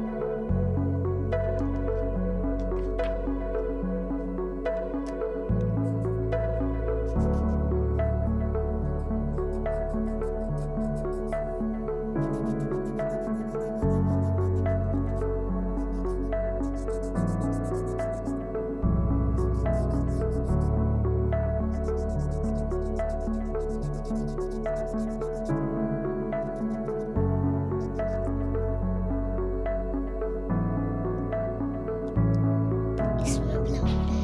इसमें ब्राउन है,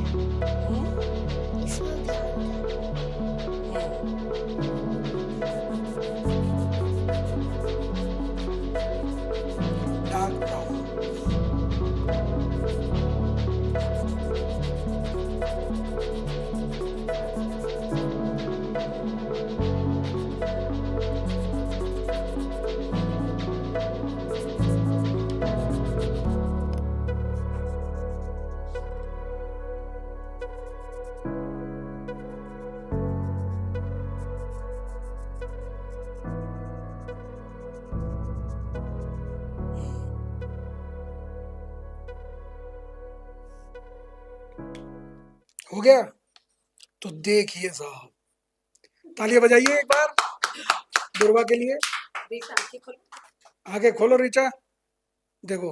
हम्म इसमें ब्राउन है, डार्क ब्राउन। हो गया? तो देखिए साहब, तालियां बजाइए एक बार ध्रुवा के लिए। रीता आंखें खोलो। आगे खोलो ऋचा। देखो,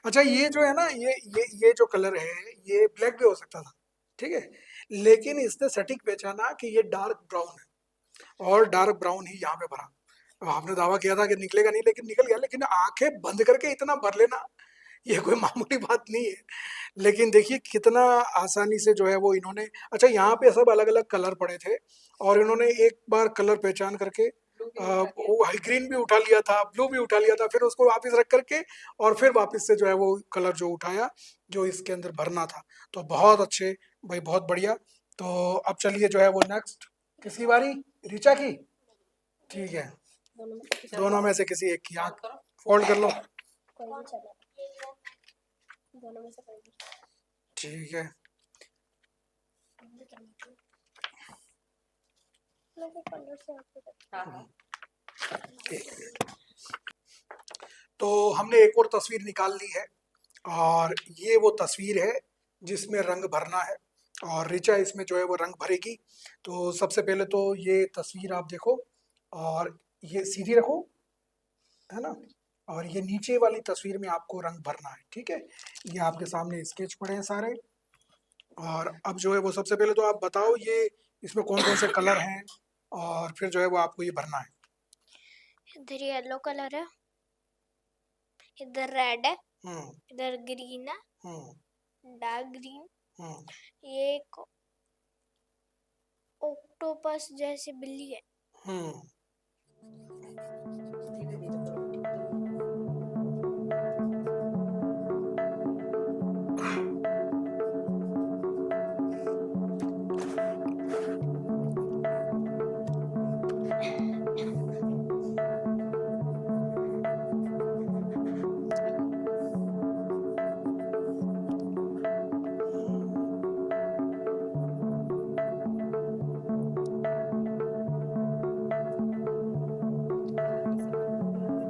अच्छा ये जो है ना, ये जो कलर है, ये ब्लैक भी हो सकता था, ठीक है, लेकिन इसने सटीक पहचाना कि ये डार्क ब्राउन है और डार्क ब्राउन ही यहाँ पे भरा। अब आपने दावा किया था कि निकलेगा नहीं, लेकिन निकल गया। लेकिन आंखें बंद करके इतना भर लेना, ये कोई मामूली बात नहीं है। लेकिन देखिए कितना आसानी से जो है वो इन्होंने, अच्छा यहाँ पे सब अलग अलग कलर पड़े थे और इन्होंने एक बार कलर पहचान करके वो ग्रीन भी उठा लिया था, ब्लू भी उठा लिया था, फिर उसको वापस रख करके और फिर वापस से जो है वो कलर जो उठाया जो इसके अंदर भरना था। तो बहुत अच्छे भाई, बहुत बढ़िया। तो अब चलिए जो है वो नेक्स्ट, किसकी बारी? ऋचा की। ठीक है, दोनों में से किसी एक की आंख फोल्ड कर लो। कोई भी चलेगा, दोनों में से कोई भी। ठीक है, मैं तो कलर से आपको हाँ, एक मिनट। तो हमने एक और तस्वीर निकाल ली है और ये वो तस्वीर है जिसमें रंग भरना है और ऋचा इसमें जो है वो रंग भरेगी। तो सबसे पहले तो ये तस्वीर आप देखो और ये सीधी रखो, है ना, और ये नीचे वाली तस्वीर में आपको रंग भरना है, ठीक है। ये आपके सामने स्केच पड़े हैं सारे और अब जो है वो सबसे पहले तो आप बताओ ये इसमें कौन कौन से कलर हैं और फिर जो है वो आपको ये भरना है। इधर येलो कलर है, इधर रेड है, हम्म इधर ग्रीन है, हम्म डार्क ग्रीन। हम्म ये एक ऑक्टोपस जैसी बिल्ली है। हम्म धीरे धीरे करो। आगे से बंद कर दो।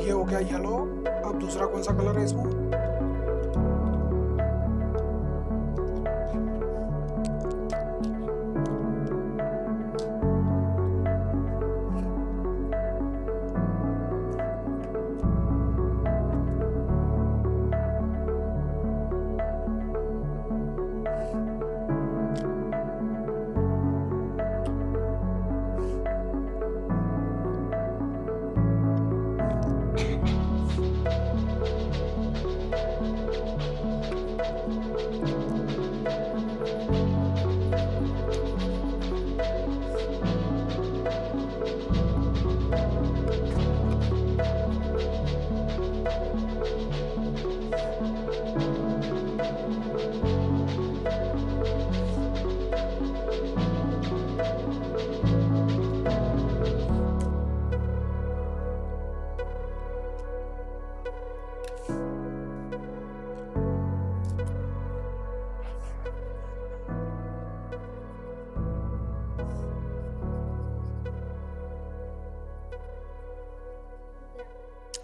ये हो गया येलो। अब दूसरा कौन सा कलर है इसमें?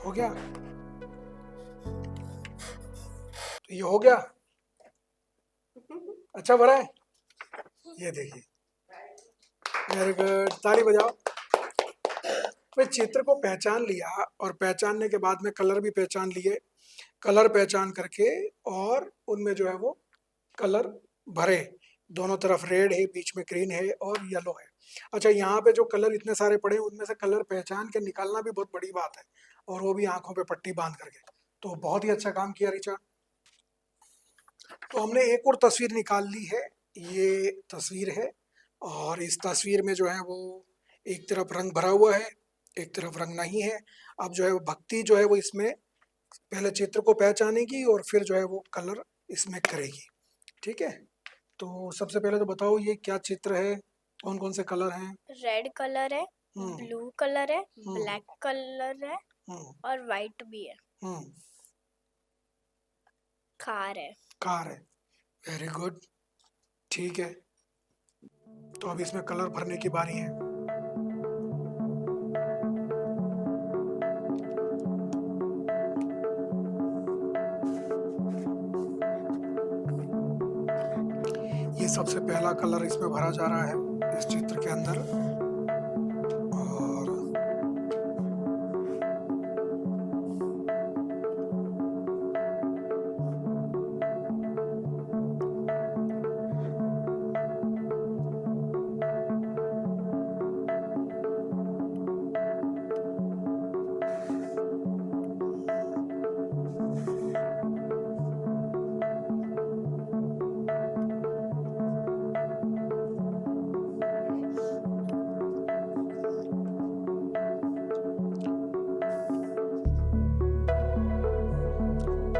हो गया? तो ये हो गया। अच्छा भरा है? ये देखिए, वेरी गुड, ताली बजाओ। भाई चित्र को पहचान लिया और पहचानने के बाद में कलर भी पहचान लिए, कलर पहचान करके और उनमें जो है वो कलर भरे। दोनों तरफ रेड है, बीच में ग्रीन है और येलो है। अच्छा, यहाँ पे जो कलर इतने सारे पड़े उनमें से कलर पहचान के निकालना भी बहुत बड़ी बात है, और वो भी आंखों पे पट्टी बांध करके। तो बहुत ही अच्छा काम किया रिचा। तो हमने एक और तस्वीर निकाल ली है, ये तस्वीर है, और इस तस्वीर में जो है वो एक तरफ रंग भरा हुआ है, एक तरफ रंग नहीं है। अब जो है वो भक्ति जो है वो इसमें पहले चित्र को पहचानेगी और फिर जो है वो कलर इसमें करेगी। ठीक है, तो सबसे पहले तो बताओ ये क्या चित्र है, कौन कौन से कलर हैं? रेड कलर है, ब्लू कलर है, हम्म। ब्लैक कलर है हम्म और वाइट भी है। हम्म कार है। कार है, वेरी गुड, ठीक है। तो अब इसमें कलर भरने की बारी है। ये सबसे पहला कलर इसमें भरा जा रहा है इस चित्र के अंदर, और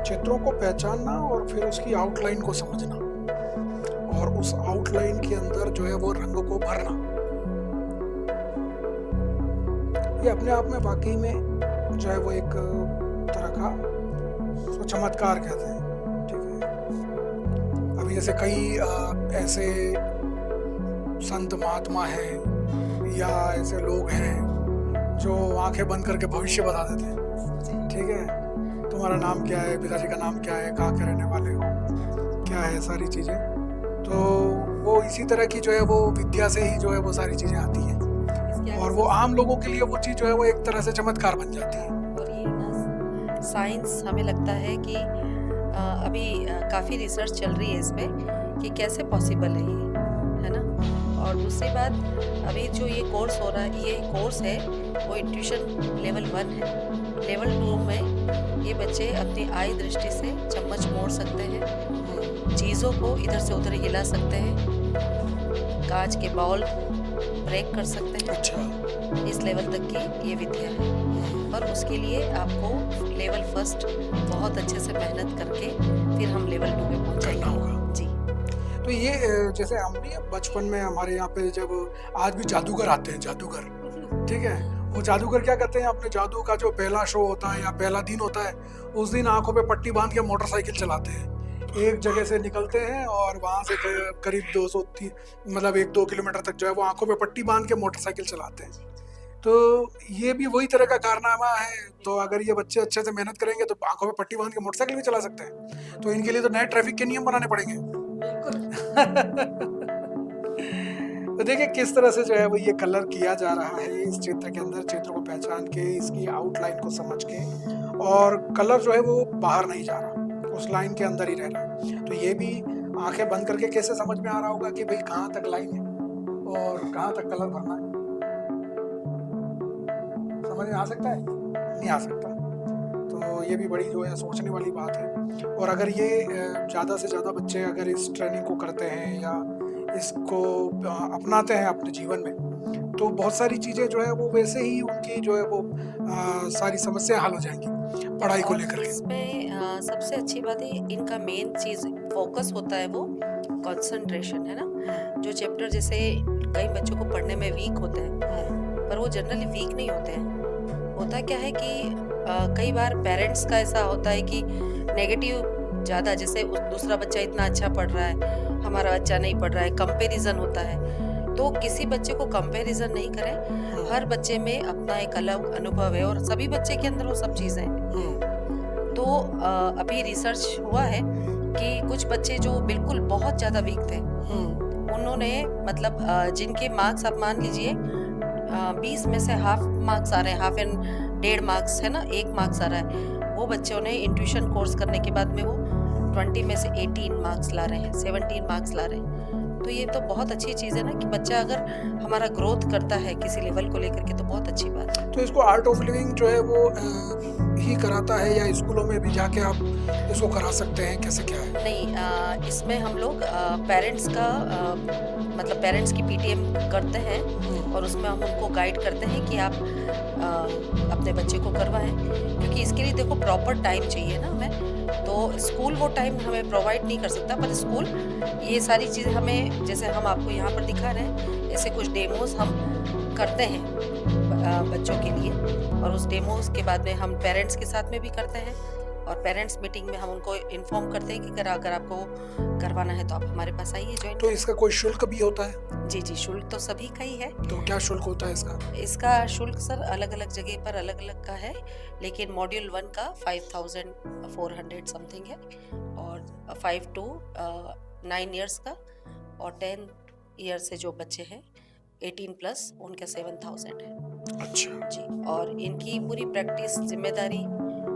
चित्रों को पहचानना और फिर उसकी आउटलाइन को समझना, और उस आउटलाइन के अंदर जो है वो रंग को भरना, ये अपने आप में वाकई में जो है वो एक तरह का उसको चमत्कार कहते हैं। ठीक है, अभी जैसे कई ऐसे संत महात्मा हैं या ऐसे लोग हैं जो आंखें बंद करके भविष्य बता देते हैं। ठीक है, तुम्हारा नाम क्या है, पिताजी का नाम क्या है, कहाँ के रहने वाले हो, क्या है, सारी चीज़ें। तो वो इसी तरह की जो है वो विद्या से ही जो है वो सारी चीज़ें आती हैं, और वो आम लोगों के लिए वो चीज़ जो है वो एक तरह से चमत्कार बन जाती है। और ये ना साइंस हमें लगता है कि अभी काफ़ी रिसर्च चल रही है इस पे कि कैसे पॉसिबल है ये, है ना। और दूसरी बात, अभी जो ये कोर्स हो रहा है, ये कोर्स है वो इंट्यूशन लेवल 1 है। लेवल 2 में ये बच्चे अपनी आई दृष्टि से चम्मच मोड़ सकते हैं, चीज़ों को इधर से उधर हिला सकते हैं, कांच के बाउल ब्रेक कर सकते हैं। अच्छा, इस लेवल तक की ये विद्या है, पर उसके लिए आपको लेवल फर्स्ट बहुत अच्छे से मेहनत करके फिर हम लेवल 2 पे करना पहुंचेंगे। होगा। जी। तो ये जैसे हम भी बचपन में हमारे यहाँ पे जब आज भी जादूगर आते हैं, जादूगर, ठीक है, वो जादूगर क्या करते हैं, अपने जादू का जो पहला शो होता है या पहला दिन होता है, उस दिन आंखों पे पट्टी बांध के मोटरसाइकिल चलाते हैं। एक जगह से निकलते हैं और वहां से करीब 200 मतलब 1-2 किलोमीटर तक जो है वो आंखों पे पट्टी बांध के मोटरसाइकिल चलाते हैं। तो ये भी वही तरह का कारनामा है। तो अगर ये बच्चे अच्छे से मेहनत करेंगे तो आंखों में पट्टी बांध के मोटरसाइकिल भी चला सकते हैं। तो इनके लिए तो नए ट्रैफिक के नियम बनाने पड़ेंगे। तो देखिए किस तरह से जो है वो ये कलर किया जा रहा है इस चित्र के अंदर, चित्र को पहचान के, इसकी आउटलाइन को समझ के, और कलर जो है वो बाहर नहीं जा रहा, उस लाइन के अंदर ही रह रहा है। तो ये भी आंखें बंद करके कैसे समझ में आ रहा होगा कि भाई कहाँ तक लाइन है और कहाँ तक कलर भरना है। समझ में आ सकता है? नहीं आ सकता। तो ये भी बड़ी जो है सोचने वाली बात है। और अगर ये ज़्यादा से ज़्यादा बच्चे अगर इस ट्रेनिंग को करते हैं या इसको अपनाते हैं अपने जीवन में, तो बहुत सारी चीज़ें जो है वो वैसे ही उनकी जो है वो सारी समस्याएं हल हो जाएंगी पढ़ाई को और लेकर के। इसमें सबसे अच्छी बात है, इनका मेन चीज फोकस होता है वो कंसंट्रेशन, है ना। जो चैप्टर जैसे कई बच्चों को पढ़ने में वीक होते हैं, पर वो जनरली वीक नहीं होते हैं। होता क्या है कि कई बार पेरेंट्स का ऐसा होता है कि नेगेटिव ज़्यादा, जैसे दूसरा बच्चा इतना अच्छा पढ़ रहा है, हमारा बच्चा नहीं पढ़ रहा है, कंपैरिजन होता है। तो किसी बच्चे को कंपैरिजन नहीं करें, हर बच्चे में अपना एक अलग अनुभव है और सभी बच्चे के अंदर वो सब चीज़ें हैं। तो अभी रिसर्च हुआ है कि कुछ बच्चे जो बिल्कुल बहुत ज़्यादा वीक थे, उन्होंने मतलब जिनके मार्क्स आप मान लीजिए 20 में से हाफ मार्क्स आ रहे हैं, हाफ एंड 1.5 मार्क्स है ना, 1 मार्क्स आ रहा है, वो बच्चों ने इंट्यूशन कोर्स करने के बाद में वो 20 में से 18 मार्क्स ला रहे हैं, 17 मार्क्स ला रहे हैं। तो ये तो बहुत अच्छी चीज़ है ना कि बच्चा अगर हमारा ग्रोथ करता है किसी लेवल को लेकर के, तो बहुत अच्छी बात है। तो इसको आर्ट ऑफ लिविंग जो है वो ही कराता है या स्कूलों में भी जाके आप इसको करा सकते हैं, कैसे क्या है? नहीं, इसमें हम लोग पेरेंट्स का मतलब पेरेंट्स की पीटीएम करते हैं और उसमें हम उनको गाइड करते हैं कि आप अपने बच्चे को करवाएं, क्योंकि इसके लिए देखो प्रॉपर टाइम चाहिए ना हमें। तो स्कूल वो टाइम हमें प्रोवाइड नहीं कर सकता, पर स्कूल ये सारी चीज़ें हमें, जैसे हम आपको यहाँ पर दिखा रहे हैं, ऐसे कुछ डेमोज हम करते हैं बच्चों के लिए, और उस डेमोज के बाद में हम पेरेंट्स के साथ में भी करते हैं, और पेरेंट्स मीटिंग में हम उनको इन्फॉर्म करते हैं कि अगर आपको करवाना है तो आप हमारे पास आइए ज्वाइन। तो इसका कोई शुल्क भी होता है? जी जी, शुल्क तो सभी का ही है। तो क्या शुल्क होता है इसका? इसका शुल्क सर अलग अलग जगह पर अलग अलग का है, लेकिन मॉड्यूल 1 का 5400 समथिंग है, और 5 to 9 ईयर्स का, और 10 ईयर से जो बच्चे हैं 18 प्लस उनका 7000 है। अच्छा जी, और इनकी पूरी प्रैक्टिस जिम्मेदारी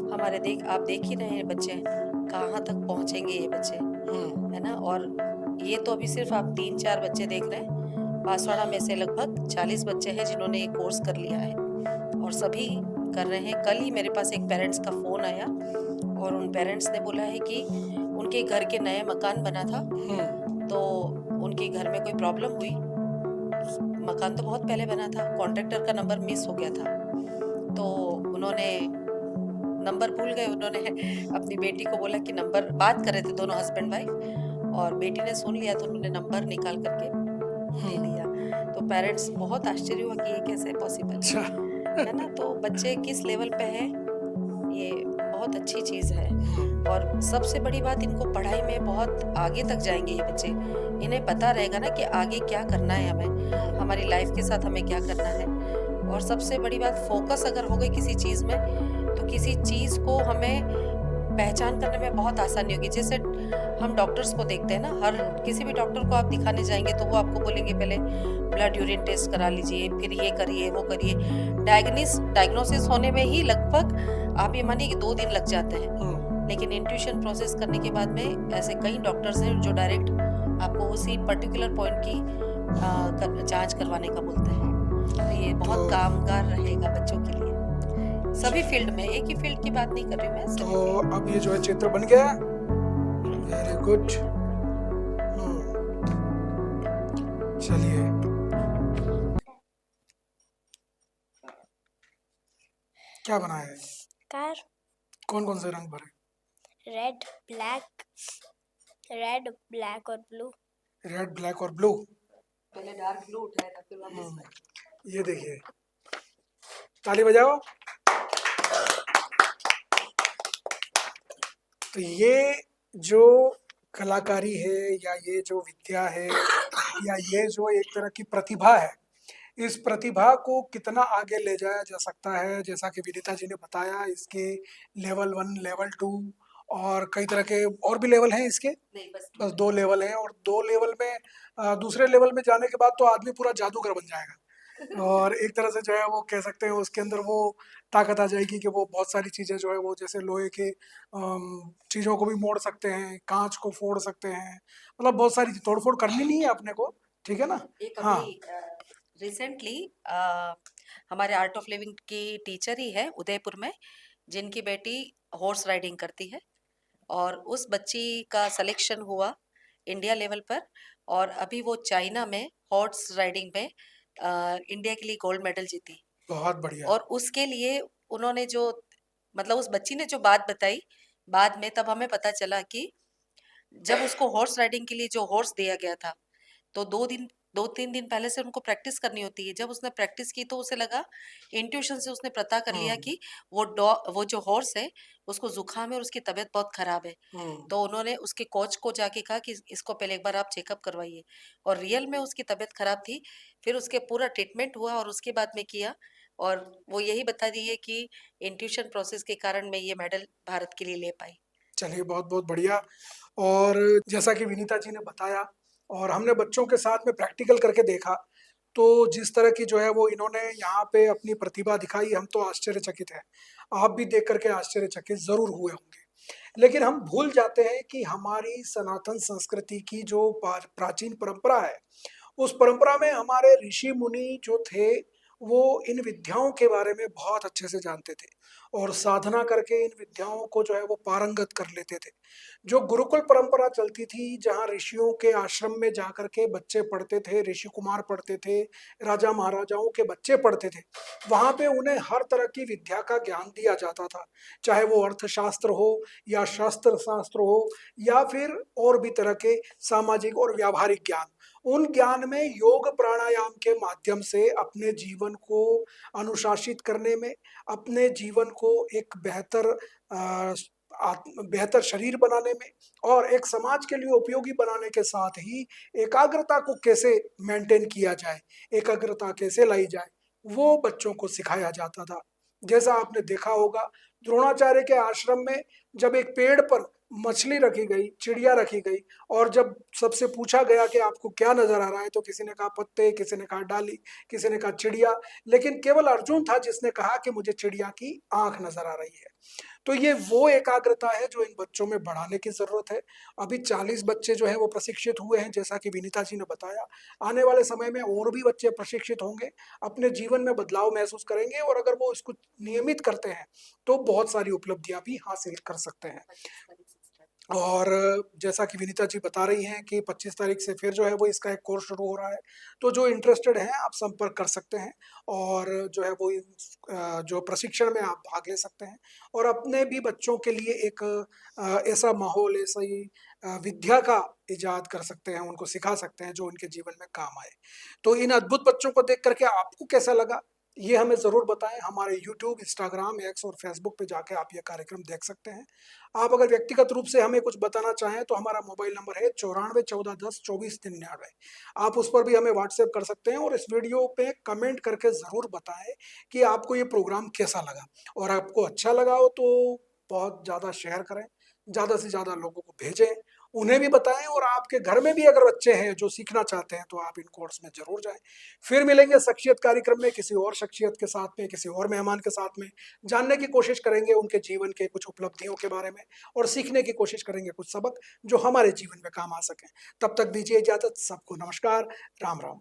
हमारे आप देख ही रहे हैं बच्चे कहाँ तक पहुँचेंगे ये बच्चे, है ना। और ये तो अभी सिर्फ आप 3-4 बच्चे देख रहे हैं, बांसवाड़ा में से लगभग 40 बच्चे हैं जिन्होंने ये कोर्स कर लिया है, और सभी कर रहे हैं। कल ही मेरे पास एक पेरेंट्स का फ़ोन आया, और उन पेरेंट्स ने बोला है कि उनके घर के नए मकान बना था, तो उनके घर में कोई प्रॉब्लम हुई। मकान तो बहुत पहले बना था, कॉन्ट्रैक्टर का नंबर मिस हो गया था, तो उन्होंने नंबर भूल गए। उन्होंने अपनी बेटी को बोला कि नंबर, बात कर रहे थे दोनों हस्बैंड वाइफ, और बेटी ने सुन लिया तो उन्होंने नंबर निकाल करके दे दिया। तो पेरेंट्स बहुत आश्चर्य हुआ कि ये कैसे पॉसिबल अच्छा है ना। तो बच्चे किस लेवल पे हैं, ये बहुत अच्छी चीज़ है। और सबसे बड़ी बात, इनको पढ़ाई में बहुत आगे तक जाएंगे ये बच्चे, इन्हें पता रहेगा ना कि आगे क्या करना है हमें, हमारी लाइफ के साथ हमें क्या करना है। और सबसे बड़ी बात, फोकस अगर हो गई किसी चीज़ में, तो किसी चीज़ को हमें पहचान करने में बहुत आसानी होगी। जैसे हम डॉक्टर्स को देखते हैं ना, हर किसी भी डॉक्टर को आप दिखाने जाएंगे तो वो आपको बोलेंगे पहले ब्लड यूरिन टेस्ट करा लीजिए, फिर ये करिए वो करिए। डायग्नोसिस होने में ही लगभग आप ये मानिए कि 2 दिन लग जाते हैं, लेकिन इंट्यूशन प्रोसेस करने के बाद में ऐसे कई डॉक्टर्स हैं जो डायरेक्ट आपको उसी पर्टिकुलर पॉइंट की जांच करवाने का बोलते हैं। तो ये बहुत कामगार रहेगा बच्चों के लिए, सभी फील्ड में, एक ही फील्ड की बात नहीं कर रही मैं। तो अब ये जो है चित्र बन गया, वेरी गुड। चलिए क्या बनाया है? कार। कौन कौन से रंग भरे? रेड ब्लैक और ब्लू। रेड, ब्लैक और ब्लू। पहले डार्क ब्लू उठाया था, फिर वापस ये देखिए, ताली बजाओ। तो ये जो कलाकारी है, या ये जो विद्या है, या ये जो एक तरह की प्रतिभा है, इस प्रतिभा को कितना आगे ले जाया जा सकता है, जैसा कि विनीता जी ने बताया, इसके लेवल 1, लेवल 2 और कई तरह के और भी लेवल हैं इसके? नहीं, बस 2 बस है। 2 लेवल हैं और 2 लेवल में दूसरे लेवल में जाने के बाद तो आदमी पूरा जादूगर बन जाएगा। और एक तरह से जो है वो कह सकते हैं उसके अंदर वो ताकत आ जाएगी कि वो बहुत सारी चीज़ें जो है वो जैसे लोहे के चीज़ों को भी मोड़ सकते हैं, काँच को फोड़ सकते हैं, मतलब बहुत सारी तोड़-फोड़ करनी नहीं है अपने को, ठीक है ना? एक हाँ, अभी रिसेंटली हमारे आर्ट ऑफ लिविंग की टीचर ही है उदयपुर में, जिनकी बेटी हॉर्स राइडिंग करती है और उस बच्ची का सिलेक्शन हुआ इंडिया लेवल पर और अभी वो चाइना में हॉर्स राइडिंग में इंडिया के लिए गोल्ड मेडल जीती। बहुत बढ़िया। और उसके लिए उन्होंने जो मतलब उस बच्ची ने जो बात बताई बाद में, तब हमें पता चला कि जब उसको हॉर्स राइडिंग के लिए जो हॉर्स दिया गया था, तो 2-3 दिन पहले से उनको प्रैक्टिस करनी होती है। जब उसने प्रैक्टिस की तो उसे लगा, इंट्यूशन से उसने पता कर लिया हुँ, कि वो जो हॉर्स है, उसको ज़ुकाम है और उसकी तबीयत बहुत खराब है। हुँ। तो उन्होंने उसके कोच को जाके कहा कि इसको पहले एक बार आप चेकअप करवाइए और रियल में उसकी तबीयत खराब थी। फिर उसके पूरा ट्रीटमेंट हुआ और उसके बाद में किया और वो यही बता रही है कि इंट्यूशन प्रोसेस के कारण मैं ये मेडल भारत के लिए ले पाई। चलिए बहुत-बहुत बढ़िया। और जैसा कि विनीता जी ने बताया और हमने बच्चों के साथ में प्रैक्टिकल करके देखा, तो जिस तरह की जो है वो इन्होंने यहाँ पे अपनी प्रतिभा दिखाई, हम तो आश्चर्यचकित हैं। आप भी देख कर के आश्चर्यचकित ज़रूर हुए होंगे। लेकिन हम भूल जाते हैं कि हमारी सनातन संस्कृति की जो प्राचीन परंपरा है, उस परंपरा में हमारे ऋषि मुनि जो थे, वो इन विद्याओं के बारे में बहुत अच्छे से जानते थे और साधना करके इन विद्याओं को जो है वो पारंगत कर लेते थे। जो गुरुकुल परंपरा चलती थी, जहाँ ऋषियों के आश्रम में जाकर के बच्चे पढ़ते थे, ऋषि कुमार पढ़ते थे, राजा महाराजाओं के बच्चे पढ़ते थे, वहाँ पे उन्हें हर तरह की विद्या का ज्ञान दिया जाता था। चाहे वो अर्थशास्त्र हो या शस्त्र शास्त्र हो या फिर और भी तरह के सामाजिक और व्यावहारिक ज्ञान। उन ज्ञान में योग प्राणायाम के माध्यम से अपने जीवन को अनुशासित करने में, अपने जीवन को एक बेहतर बेहतर शरीर बनाने में और एक समाज के लिए उपयोगी बनाने के साथ ही एकाग्रता को कैसे मेंटेन किया जाए, एकाग्रता कैसे लाई जाए, वो बच्चों को सिखाया जाता था। जैसा आपने देखा होगा, द्रोणाचार्य के आश्रम में जब एक पेड़ पर मछली रखी गई, चिड़िया रखी गई और जब सबसे पूछा गया कि आपको क्या नज़र आ रहा है, तो किसी ने कहा पत्ते, किसी ने कहा डाली, किसी ने कहा चिड़िया, लेकिन केवल अर्जुन था जिसने कहा कि मुझे चिड़िया की आँख नज़र आ रही है। तो ये वो एकाग्रता है जो इन बच्चों में बढ़ाने की ज़रूरत है। अभी 40 बच्चे जो हैं वो प्रशिक्षित हुए हैं, जैसा कि विनीता जी ने बताया। आने वाले समय में और भी बच्चे प्रशिक्षित होंगे, अपने जीवन में बदलाव महसूस करेंगे और अगर वो इसको नियमित करते हैं, तो बहुत सारी उपलब्धियाँ भी हासिल कर सकते हैं। 25 तारीख से स्टार्ट। और जैसा कि विनीता जी बता रही हैं कि 25 तारीख से फिर जो है वो इसका एक कोर्स शुरू हो रहा है। तो जो इंटरेस्टेड हैं आप संपर्क कर सकते हैं और जो है वो जो प्रशिक्षण में आप भाग ले सकते हैं और अपने भी बच्चों के लिए एक ऐसा माहौल, ऐसी विद्या का इजाद कर सकते हैं, उनको सिखा सकते हैं जो उनके जीवन में काम आए। तो इन अद्भुत बच्चों को देख कर के आपको कैसा लगा? ये हमें ज़रूर बताएँ। हमारे यूट्यूब, इंस्टाग्राम, एक्स और फेसबुक पे जाके आप ये कार्यक्रम देख सकते हैं। आप अगर व्यक्तिगत रूप से हमें कुछ बताना चाहें तो हमारा मोबाइल नंबर है 94 14 10 24 99। आप उस पर भी हमें व्हाट्सएप कर सकते हैं और इस वीडियो पे कमेंट करके ज़रूर बताएँ कि आपको ये प्रोग्राम कैसा लगा और आपको अच्छा लगा हो तो बहुत ज़्यादा शेयर करें, ज़्यादा से ज़्यादा लोगों को भेजें, उन्हें भी बताएँ और आपके घर में भी अगर बच्चे हैं जो सीखना चाहते हैं तो आप इन कोर्स में ज़रूर जाएँ। फिर मिलेंगे शख्सियत कार्यक्रम में किसी और शख्सियत के साथ में, किसी और मेहमान के साथ में, जानने की कोशिश करेंगे उनके जीवन के कुछ उपलब्धियों के बारे में और सीखने की कोशिश करेंगे कुछ सबक जो हमारे जीवन में काम आ सकें। तब तक दीजिए इजाज़त, सबको नमस्कार, राम राम।